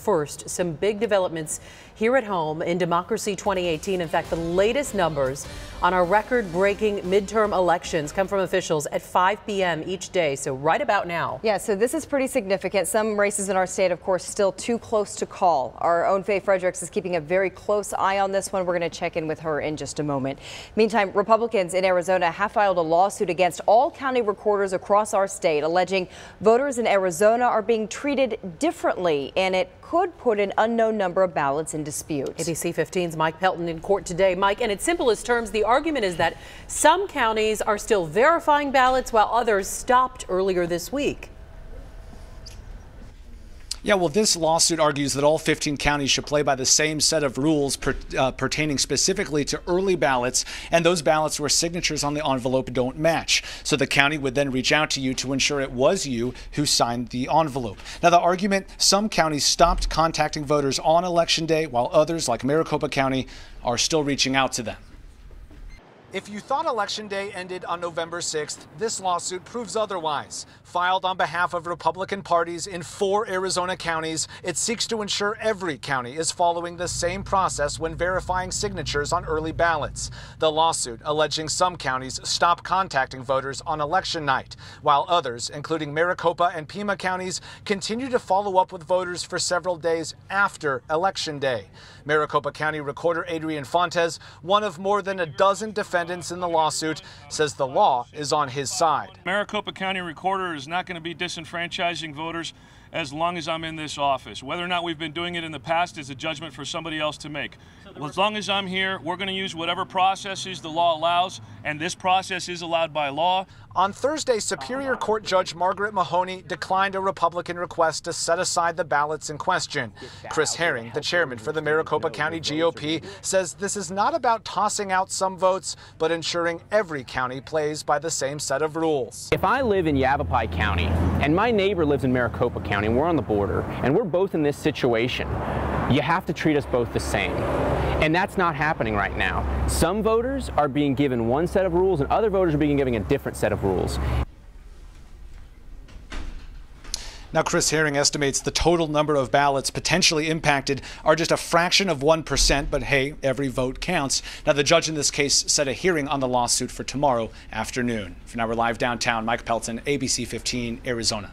first, some big developments here at home in Democracy 2018. In fact, the latest numbers on our record-breaking midterm elections come from officials at 5 p.m. each day, so right about now. Yeah, so this is pretty significant. Some races in our state, of course, still too close to call. Our own Faye Fredericks is keeping a very close eye on this one. We're going to check in with her in just a moment. Meantime, Republicans in Arizona have filed a lawsuit against all county recorders across our state, alleging voters in Arizona are being treated differently, and it could put an unknown number of ballots in dispute. ABC 15's Mike Pelton in court today. Mike, in its simplest terms, the argument is that some counties are still verifying ballots while others stopped earlier this week. Yeah, well, this lawsuit argues that all 15 counties should play by the same set of rules pertaining specifically to early ballots, and those ballots where signatures on the envelope don't match. So the county would then reach out to you to ensure it was you who signed the envelope. Now, the argument, some counties stopped contacting voters on Election Day, while others, like Maricopa County, are still reaching out to them. If you thought Election Day ended on November 6th, this lawsuit proves otherwise. Filed on behalf of Republican parties in 4 Arizona counties, it seeks to ensure every county is following the same process when verifying signatures on early ballots. The lawsuit alleging some counties stopped contacting voters on election night, while others, including Maricopa and Pima counties, continue to follow up with voters for several days after Election Day. Maricopa County Recorder Adrian Fontes, one of more than a dozen defendants in the lawsuit, says the law is on his side. Maricopa County Recorder is not going to be disenfranchising voters as long as I'm in this office. Whether or not we've been doing it in the past is a judgment for somebody else to make. Well, as long as I'm here, we're going to use whatever processes the law allows, and this process is allowed by law. On Thursday, Superior Court Judge Margaret Mahoney declined a Republican request to set aside the ballots in question. Chris Herring, the chairman for the Maricopa County GOP, says this is not about tossing out some votes, but ensuring every county plays by the same set of rules. If I live in Yavapai County and my neighbor lives in Maricopa County and we're on the border and we're both in this situation, you have to treat us both the same. And that's not happening right now. Some voters are being given one set of rules and other voters are being given a different set of rules. Now, Chris Herring estimates the total number of ballots potentially impacted are just a fraction of 1%, but hey, every vote counts. Now, the judge in this case set a hearing on the lawsuit for tomorrow afternoon. For now, we're live downtown. Mike Pelton, ABC 15, Arizona.